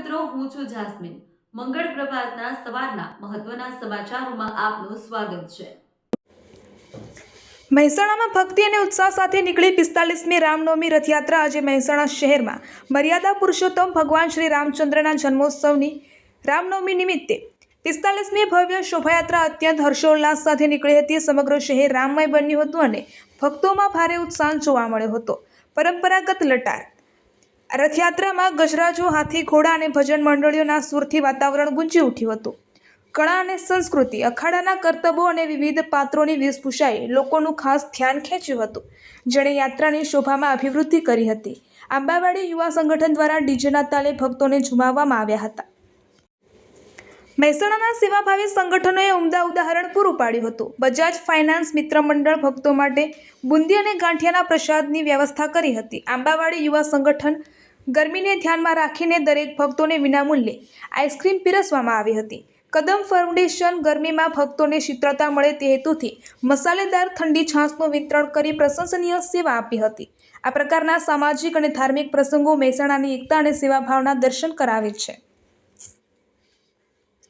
મિત્રો, હું છું જાસ્મીન. મંગળ પ્રભાતના સવારના મહત્વના સમાચારોમાં આપનું સ્વાગત છે. મહેસાણામાં ભક્તિ અને ઉત્સાહ સાથે નીકળી 45મી રામનવમી રથયાત્રા આજે મહેસાણા શહેરમાં મર્યાદા પુરુષોત્તમ ભગવાન શ્રી રામચંદ્રના જન્મોત્સવની રામનવમી નિમિત્તે 45મી ભવ્ય શોભાયાત્રા અત્યંત હર્ષોલ્લાસ સાથે નીકળી હતી. સમગ્ર શહેર રામમય બન્યું હતું અને ભક્તોમાં ભારે ઉત્સાહ જોવા મળ્યો હતો. પરંપરાગત લટાર રથયાત્રામાં ગજરાજો, હાથી, ઘોડા અને ભજન મંડળીઓના સૂરથી વાતાવરણ ગુંજી ઉઠ્યું હતું. કળા અને સંસ્કૃતિ, અખાડાના કરતબો અને વિવિધ પાત્રોની વેશભૂષાએ લોકોનું ખાસ ધ્યાન ખેંચ્યું હતું, જેણે યાત્રાની શોભામાં અભિવૃદ્ધિ કરી હતી. આંબાવાડી યુવા સંગઠન દ્વારા ડીજેના તાલે ભક્તોને ઝુમાવવામાં આવ્યા હતા. મહેસાણાના સેવાભાવી સંગઠનોએ ઉમદા ઉદાહરણ પૂરું પાડ્યું હતું. બજાજ ફાઇનાન્સ મિત્ર મંડળ ભક્તો માટે બુંદી અને ગાંઠિયાના પ્રસાદની વ્યવસ્થા કરી હતી. આંબાવાડી યુવા સંગઠન ગરમીને ધ્યાનમાં રાખીને દરેક ભક્તોને વિનામૂલ્યે આઈસ્ક્રીમ પીરસવામાં આવી હતી. કદમ ફાઉન્ડેશન ગરમીમાં ભક્તોને શીતળતા મળે તે હેતુથી મસાલેદાર ઠંડી છાશનું વિતરણ કરી પ્રશંસનીય સેવા આપી હતી. આ પ્રકારના સામાજિક અને ધાર્મિક પ્રસંગો મહેસાણાની એકતા અને સેવાભાવના દર્શન કરાવે છે.